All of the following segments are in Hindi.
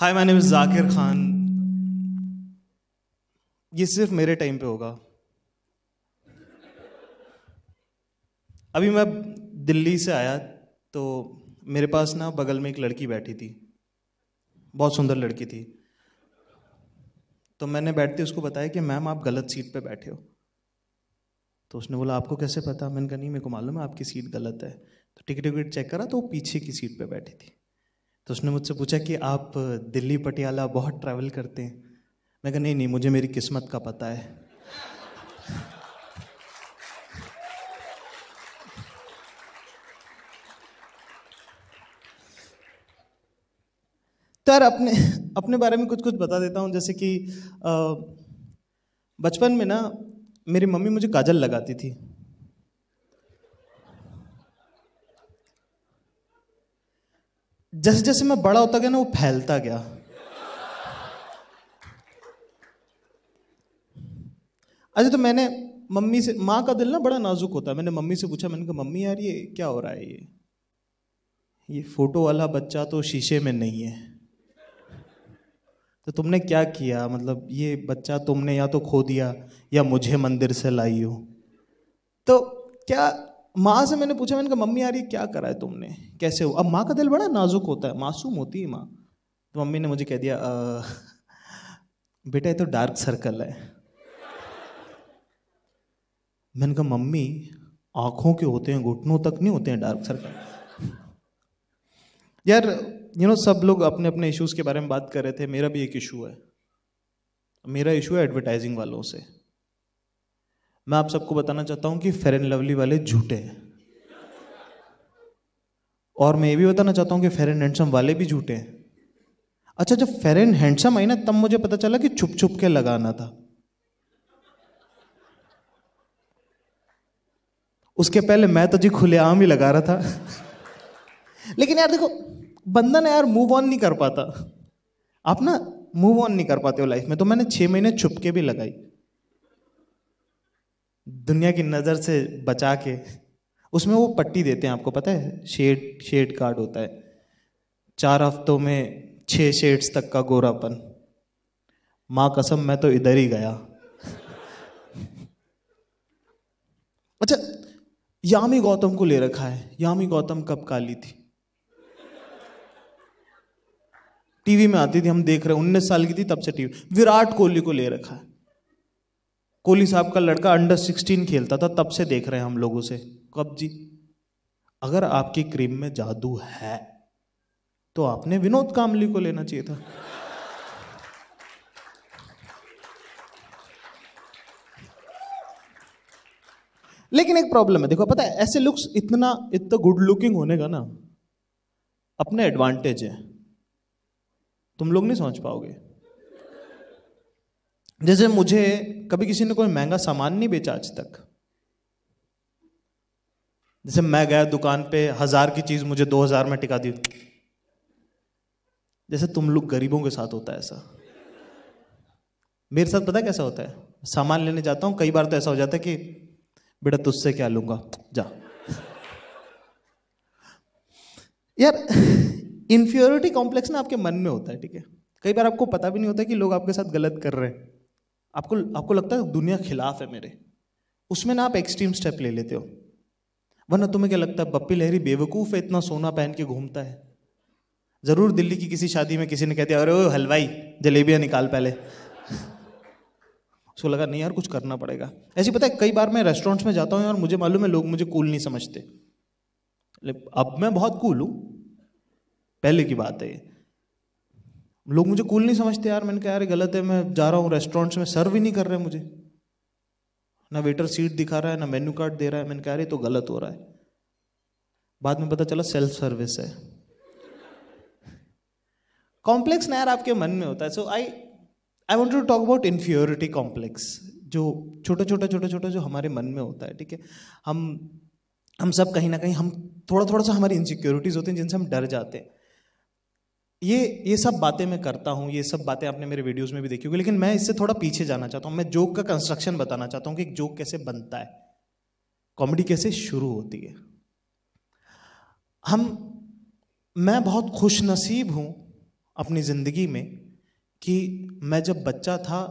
Hi, my name is Zakir Khan. ये सिर्फ मेरे टाइम पे होगा। अभी मैं दिल्ली से आया तो मेरे पास ना बगल में एक लड़की बैठी थी। बहुत सुंदर लड़की थी। तो मैंने बैठते उसको बताया कि मैम आप गलत सीट पे बैठे हो। तो उसने बोला आपको कैसे पता? मैंने कहा नहीं, मेरे को मालूम है आपकी सीट गलत है। तो टिकट विकट चेक करा तो वो पीछे की सीट पे बैठी थी। तो उसने मुझसे पूछा कि आप दिल्ली पटियाला बहुत ट्रैवल करते हैं? मैं कहा नहीं नहीं, मुझे मेरी किस्मत का पता है। तो यार अपने अपने बारे में कुछ कुछ बता देता हूँ। जैसे कि बचपन में ना मेरी मम्मी मुझे काजल लगाती थी। जैसे जैसे मैं बड़ा होता गया ना वो फैलता गया। अच्छा, तो मैंने मम्मी से, माँ का दिल ना बड़ा नाजुक होता है, मैंने मम्मी से पूछा, मैंने कहा मम्मी यार ये क्या हो रहा है? ये फोटो वाला बच्चा तो शीशे में नहीं है, तो तुमने क्या किया? मतलब ये बच्चा तुमने या तो खो दिया या मुझे मंदिर से लाई हो। तो क्या, माँ से मैंने पूछा, मैंने कहा मम्मी यार ये क्या करा है तुमने, कैसे हो? अब माँ का दिल बड़ा नाजुक होता है, मासूम होती है माँ। तो मम्मी ने मुझे कह दिया बेटा ये तो डार्क सर्कल है। मैंने कहा मम्मी आंखों के होते हैं, घुटनों तक नहीं होते हैं डार्क सर्कल। यार सब लोग अपने अपने इश्यूज के बारे में बात कर रहे थे। मेरा भी एक इशू है। मेरा इशू है एडवर्टाइजिंग वालों से। मैं आप सबको बताना चाहता हूं कि फेयर एंड लवली वाले झूठे हैं, और मैं ये भी बताना चाहता हूं कि फेयर एंड हैंडसम वाले भी झूठे हैं। अच्छा, जब फेयर एंड हैंडसम आई ना तब मुझे पता चला कि छुप छुप के लगाना था। उसके पहले मैं तो जी खुलेआम ही लगा रहा था। लेकिन यार देखो, बंदा ना यार मूव ऑन नहीं कर पाता। आप ना मूव ऑन नहीं कर पाते हो लाइफ में। तो मैंने 6 महीने छुप के भी लगाई, दुनिया की नजर से बचा के। उसमें वो पट्टी देते हैं, आपको पता है, शेड शेड कार्ड होता है। 4 हफ्तों में 6 शेड्स तक का गोरापन। माँ कसम मैं तो इधर ही गया। अच्छा, यामी गौतम को ले रखा है। यामी गौतम कब काली थी? टीवी में आती थी, हम देख रहे हैं, 19 साल की थी तब से टीवी। विराट कोहली को ले रखा है। कोहली साहब का लड़का अंडर 16 खेलता था, तब से देख रहे हैं हम लोग उसे। कब जी? अगर आपकी क्रीम में जादू है तो आपने विनोद कामली को लेना चाहिए था। लेकिन एक प्रॉब्लम है, देखो पता है, ऐसे लुक्स इतना इतना गुड लुकिंग होने का ना अपने एडवांटेज है। तुम लोग नहीं समझ पाओगे। जैसे मुझे कभी किसी ने कोई महंगा सामान नहीं बेचा आज तक। जैसे मैं गया दुकान पे, 1000 की चीज मुझे 2000 में टिका दी। जैसे तुम लोग गरीबों के साथ होता है ऐसा। मेरे साथ पता है कैसा होता है? सामान लेने जाता हूं, कई बार तो ऐसा हो जाता है कि बेटा तुझसे क्या लूंगा, जा। यार इंफियोरिटी कॉम्प्लेक्स ना आपके मन में होता है, ठीक है? कई बार आपको पता भी नहीं होता कि लोग आपके साथ गलत कर रहे हैं। आपको आपको लगता है दुनिया खिलाफ है मेरे। उसमें ना आप एक्सट्रीम स्टेप ले लेते हो। वरना तुम्हें क्या लगता है बप्पी लहरी बेवकूफ है, इतना सोना पहन के घूमता है? जरूर दिल्ली की किसी शादी में किसी ने कहते अरे ओ हलवाई जलेबियां निकाल पहले। उसको लगा नहीं यार कुछ करना पड़ेगा। ऐसी पता है कई बार मैं रेस्टोरेंट्स में जाता हूँ और मुझे मालूम है लोग मुझे कूल नहीं समझते। अब मैं बहुत कूल हूं, पहले की बात है ये। लोग मुझे कूल नहीं समझते यार। मैंने कहा यार गलत है, मैं जा रहा हूँ रेस्टोरेंट्स में, सर्व ही नहीं कर रहे मुझे, ना वेटर सीट दिखा रहा है ना मेन्यू कार्ड दे रहा है। मैंने कहा यार ये तो गलत हो रहा है। बाद में पता चला सेल्फ सर्विस है। कॉम्प्लेक्स ना यार आपके मन में होता है। So I want to talk about inferiority complex, जो छोटा छोटा जो हमारे मन में होता है, ठीक है? हम हम सब कहीं ना कहीं, हम थोड़ा थोड़ा सा हमारी इनसिक्योरिटीज होती हैं जिनसे हम डर जाते हैं। ये सब बातें मैं करता हूँ, ये सब बातें आपने मेरे वीडियोस में भी देखी होगी, लेकिन मैं इससे थोड़ा पीछे जाना चाहता हूँ। मैं जोक का कंस्ट्रक्शन बताना चाहता हूँ कि एक जोक कैसे बनता है, कॉमेडी कैसे शुरू होती है। हम मैं बहुत खुश नसीब हूं अपनी ज़िंदगी में कि मैं जब बच्चा था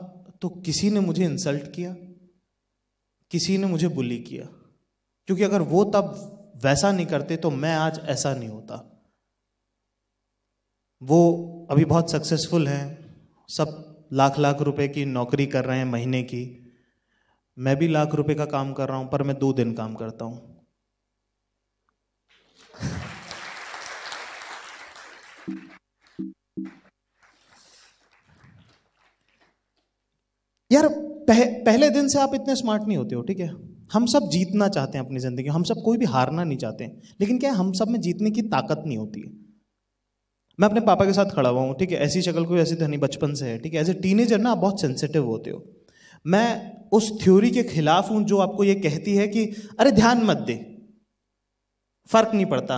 तो किसी ने मुझे इंसल्ट किया, किसी ने मुझे बुली किया, क्योंकि अगर वो तब वैसा नहीं करते तो मैं आज ऐसा नहीं होता। वो अभी बहुत सक्सेसफुल हैं, सब लाख लाख रुपए की नौकरी कर रहे हैं महीने की। मैं भी लाख रुपए का काम कर रहा हूं, पर मैं 2 दिन काम करता हूं। यार पहले दिन से आप इतने स्मार्ट नहीं होते हो, ठीक है। हम सब जीतना चाहते हैं अपनी जिंदगी, हम सब कोई भी हारना नहीं चाहते हैं, लेकिन क्या है, हम सब में जीतने की ताकत नहीं होती है। मैं अपने पापा के साथ खड़ा हुआ हूँ, ठीक है, ऐसी शक्ल कोई ऐसी तो नहीं, बचपन से है, ठीक है। एज ए टीनेजर ना आप बहुत सेंसिटिव होते हो। मैं उस थ्योरी के खिलाफ हूं जो आपको ये कहती है कि अरे ध्यान मत दे, फर्क नहीं पड़ता,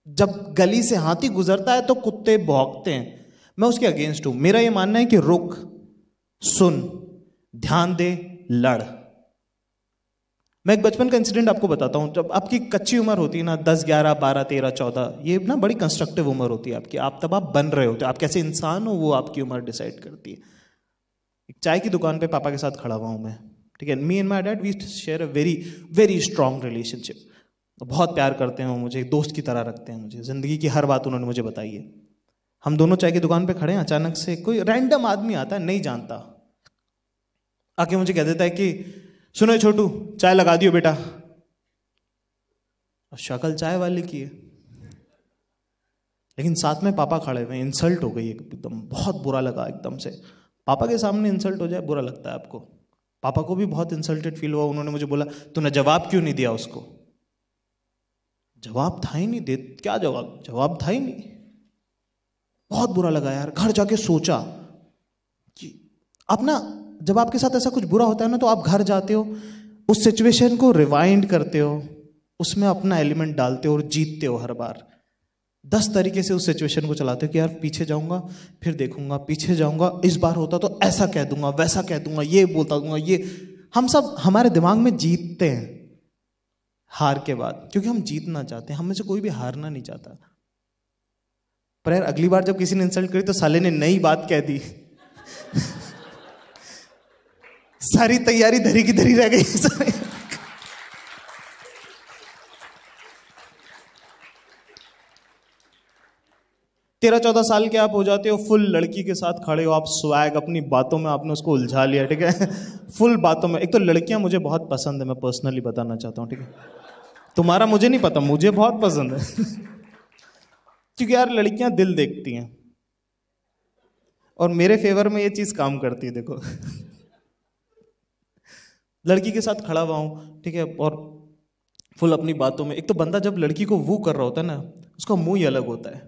जब गली से हाथी गुजरता है तो कुत्ते भौंकते हैं। मैं उसके अगेंस्ट हूं। मेरा ये मानना है कि रुक, सुन, ध्यान दे, लड़। मैं एक बचपन का इंसिडेंट आपको बताता हूं। जब आपकी कच्ची उम्र होती है ना, 10, 11, 12, 13, 14, ये ना बड़ी कंस्ट्रक्टिव उम्र होती है आपकी। तब आप बन रहे होते हो, आप कैसे इंसान हो वो आपकी उम्र डिसाइड करती है। एक चाय की दुकान पे पापा के साथ खड़ा हुआ हूं मैं, ठीक है। Me and my dad we share a very very strong relationship. बहुत प्यार करते हैं वो मुझे, एक दोस्त की तरह रखते हैं मुझे। जिंदगी की हर बात उन्होंने मुझे बताई है। हम दोनों चाय की दुकान पे खड़े हैं, अचानक से कोई रैंडम आदमी आता है, नहीं जानता, आके मुझे कह देता है कि सुनो छोटू, चाय लगा दियो बेटा। अब शक्ल चाय वाले की है, लेकिन साथ में पापा खड़े हुए। इंसल्ट हो गई एकदम, बहुत बुरा लगा एकदम से। पापा के सामने इंसल्ट हो जाए बुरा लगता है आपको। पापा को भी बहुत इंसल्टेड फील हुआ। उन्होंने मुझे बोला तूने जवाब क्यों नहीं दिया उसको। जवाब था ही नहीं, दे क्या जवाब, जवाब था ही नहीं। बहुत बुरा लगा यार। घर जाके सोचा कि आप ना, जब आपके साथ ऐसा कुछ बुरा होता है ना, तो आप घर जाते हो, उस सिचुएशन को रिवाइंड करते हो, उसमें अपना एलिमेंट डालते हो और जीतते हो हर बार। 10 तरीके से उस सिचुएशन को चलाते हो कि यार पीछे जाऊंगा, फिर देखूंगा, पीछे जाऊंगा, इस बार होता तो ऐसा कह दूंगा, वैसा कह दूंगा, ये बोलता दूंगा, ये। हम सब हमारे दिमाग में जीतते हैं हार के बाद, क्योंकि हम जीतना चाहते हैं। हम में से कोई भी हारना नहीं चाहता। पर यार अगली बार जब किसी ने इंसल्ट करी तो साले ने नई बात कह दी। सारी तैयारी धरी की धरी रह गई। 13-14 साल के आप हो जाते हो, फुल लड़की के साथ खड़े हो, आप स्वैग, अपनी बातों में आपने उसको उलझा लिया, ठीक है। फुल बातों में। एक तो लड़कियां मुझे बहुत पसंद है, मैं पर्सनली बताना चाहता हूँ, ठीक है। तुम्हारा मुझे नहीं पता, मुझे बहुत पसंद है। क्योंकि यार लड़कियां दिल देखती हैं, और मेरे फेवर में ये चीज काम करती है। देखो, लड़की के साथ खड़ा हुआ हूं, ठीक है, और फुल अपनी बातों में। एक तो बंदा जब लड़की को वो कर रहा होता है ना, उसका मुंह ही अलग होता है।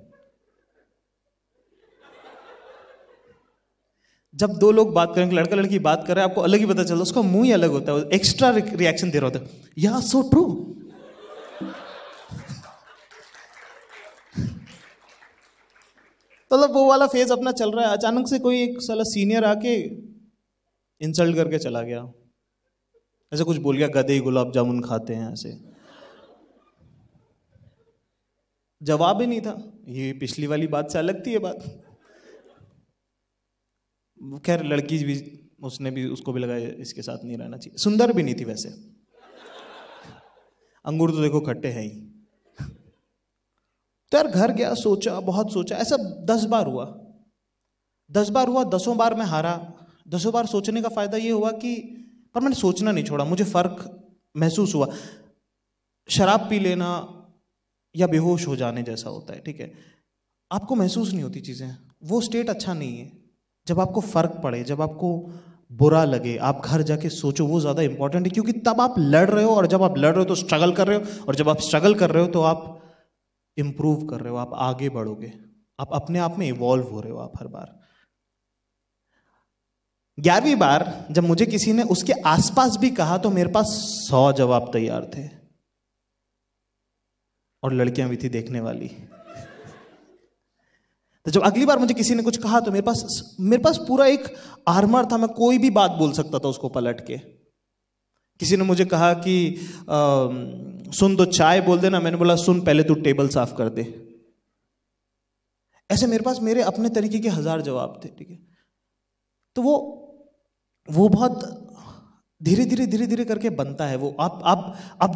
जब 2 लोग बात करेंगे, लड़का लड़की बात कर रहे हैं, आपको अलग ही पता चलता है, उसका मुंह ही अलग होता है, एक्स्ट्रा रिएक्शन दे रहा होता है। या सो ट्रू। मतलब वो वाला फेज अपना चल रहा है। अचानक से कोई एक साला सीनियर आके इंसल्ट करके चला गया, ऐसे कुछ बोल गया, गधे ही गुलाब जामुन खाते हैं, ऐसे। जवाब ही नहीं था। ये पिछली वाली बात से अलग थी ये बात। खैर लड़की भी, उसने भी, उसको भी लगा इसके साथ नहीं रहना चाहिए। सुंदर भी नहीं थी वैसे, अंगूर तो देखो खट्टे हैं ही। तो यार घर गया, सोचा, बहुत सोचा। ऐसा 10 बार हुआ, 10 बार हुआ, 10 बार मैं हारा। 10 बार सोचने का फायदा ये हुआ कि, पर मैंने सोचना नहीं छोड़ा, मुझे फर्क महसूस हुआ। शराब पी लेना या बेहोश हो जाने जैसा होता है, ठीक है। आपको महसूस नहीं होती चीजें, वो स्टेट अच्छा नहीं है। जब आपको फर्क पड़े, जब आपको बुरा लगे, आप घर जाके सोचो, वो ज्यादा इंपॉर्टेंट है। क्योंकि तब आप लड़ रहे हो, और जब आप लड़ रहे हो तो स्ट्रगल कर रहे हो, और जब आप स्ट्रगल कर रहे हो तो आप इंप्रूव कर रहे हो, आप आगे बढ़ोगे, आप अपने आप में इवॉल्व हो रहे हो आप हर बार। 11वीं बार जब मुझे किसी ने उसके आसपास भी कहा तो मेरे पास 100 जवाब तैयार थे, और लड़कियां भी थी देखने वाली। तो जब अगली बार मुझे किसी ने कुछ कहा तो मेरे पास पूरा एक आर्मर था, मैं कोई भी बात बोल सकता था उसको पलट के। किसी ने मुझे कहा कि सुन, तो चाय बोल देना, मैंने बोला सुन, पहले तू टेबल साफ कर दे। ऐसे मेरे पास मेरे अपने तरीके के 1000 जवाब थे, ठीक है। तो वो बहुत धीरे धीरे करके बनता है वो। आप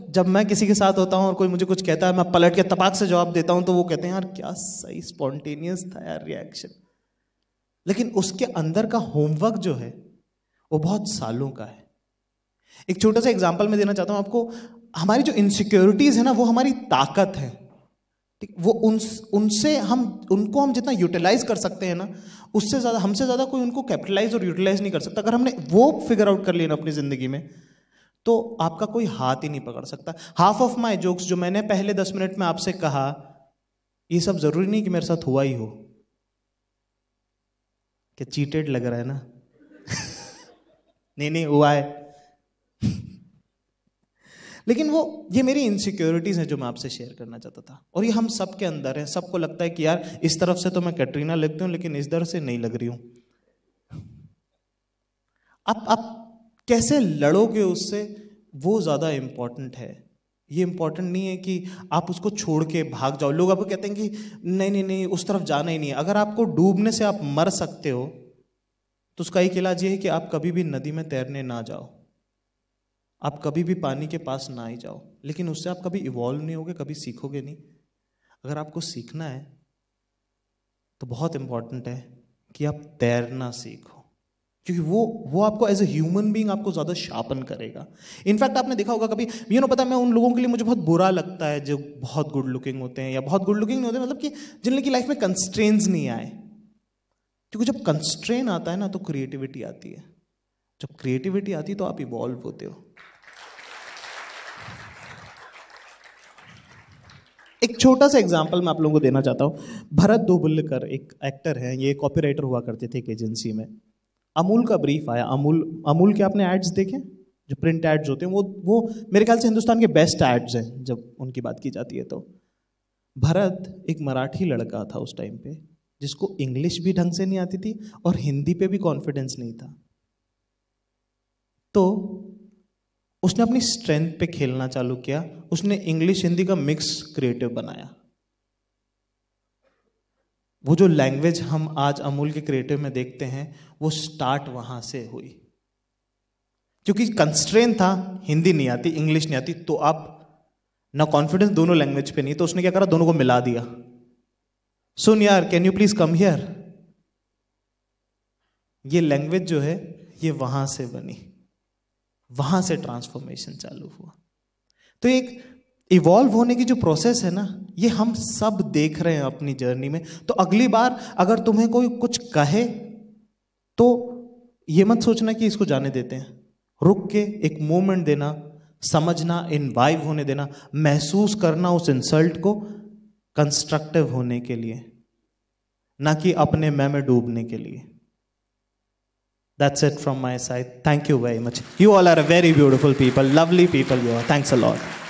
जब मैं किसी के साथ होता हूं और कोई मुझे कुछ कहता है, मैं पलट के तपाक से जवाब देता हूं, तो वो कहते हैं यार क्या सही स्पॉन्टेनियस था यार रिएक्शन। लेकिन उसके अंदर का होमवर्क जो है वो बहुत सालों का है। एक छोटा सा एग्जांपल मैं देना चाहता हूं आपको। हमारी जो इनसिक्योरिटीज है ना, वो हमारी ताकत है, ठीक। वो उनसे उनको हम जितना यूटिलाइज कर सकते हैं ना, उससे ज्यादा हमसे ज्यादा कोई उनको कैपिटलाइज और यूटिलाइज नहीं कर सकता। अगर हमने वो फिगर आउट कर लिया ना अपनी जिंदगी में, तो आपका कोई हाथ ही नहीं पकड़ सकता। हाफ ऑफ माई जोक्स जो मैंने पहले 10 मिनट में आपसे कहा, ये सब जरूरी नहीं कि मेरे साथ हुआ ही हो। क्या चीटेड लग रहा है ना? नहीं हुआ है। लेकिन ये मेरी इनसिक्योरिटीज हैं जो मैं आपसे शेयर करना चाहता था। और ये हम सब के अंदर है। सबको लगता है कि यार इस तरफ से तो मैं कैटरीना लगती हूं, लेकिन इस तरफ से नहीं लग रही हूं। आप कैसे लड़ोगे उससे, वो ज्यादा इंपॉर्टेंट है। ये इंपॉर्टेंट नहीं है कि आप उसको छोड़ के भाग जाओ। लोग आपको कहते हैं कि नहीं उस तरफ जाना ही नहीं है। अगर आपको डूबने से आप मर सकते हो, तो उसका एक इलाज ये है कि आप कभी भी नदी में तैरने ना जाओ, आप कभी भी पानी के पास ना ही जाओ। लेकिन उससे आप कभी इवॉल्व नहीं होगे, कभी सीखोगे नहीं। अगर आपको सीखना है तो बहुत इंपॉर्टेंट है कि आप तैरना सीखो, क्योंकि वो आपको एज ए ह्यूमन बीइंग आपको ज्यादा शार्पन करेगा। इनफैक्ट आपने देखा होगा कभी, पता है, मैं उन लोगों के लिए मुझे बहुत बुरा लगता है जो बहुत गुड लुकिंग होते हैं, या बहुत गुड लुकिंग नहीं होते, मतलब कि जिनकी लाइफ में कंस्ट्रेंट्स नहीं आए। क्योंकि जब कंस्ट्रेन आता है ना, तो क्रिएटिविटी आती है। जब क्रिएटिविटी आती है तो आप इवॉल्व होते हो। एक छोटा सा एग्जांपल मैं आप लोगों को देना चाहता हूं। भरत दोबुल्लेकर एक एक्टर है, ये कॉपीराइटर हुआ करते थे एक एजेंसी में। अमूल का ब्रीफ आया। अमूल के आपने एड्स देखे, जो प्रिंट एड्स होते हैं, वो मेरे ख्याल से हिंदुस्तान के बेस्ट एड्स हैं जब उनकी बात की जाती है। तो भरत एक मराठी लड़का था उस टाइम पे, जिसको इंग्लिश भी ढंग से नहीं आती थी और हिंदी पे भी कॉन्फिडेंस नहीं था। तो उसने अपनी स्ट्रेंथ पे खेलना चालू किया। उसने इंग्लिश हिंदी का मिक्स क्रिएटिव बनाया। वो जो लैंग्वेज हम आज अमूल के क्रिएटिव में देखते हैं, वो स्टार्ट वहां से हुई। क्योंकि कंस्ट्रेन था, हिंदी नहीं आती, इंग्लिश नहीं आती, तो आप ना कॉन्फिडेंस दोनों लैंग्वेज पे नहीं, तो उसने क्या करा, दोनों को मिला दिया। सुन यार, can you please come here. ये लैंग्वेज जो है ये वहां से बनी, वहां से ट्रांसफॉर्मेशन चालू हुआ। तो एक इवॉल्व होने की जो प्रोसेस है ना, ये हम सब देख रहे हैं अपनी जर्नी में। तो अगली बार अगर तुम्हें कोई कुछ कहे, तो ये मत सोचना कि इसको जाने देते हैं। रुक के एक मोमेंट देना, समझना, इनवाइव होने देना, महसूस करना उस इंसल्ट को, कंस्ट्रक्टिव होने के लिए, ना कि अपने मैं में डूबने के लिए। That's it from my side. Thank you very much. You all are a very beautiful people, lovely people you are. Thanks a lot.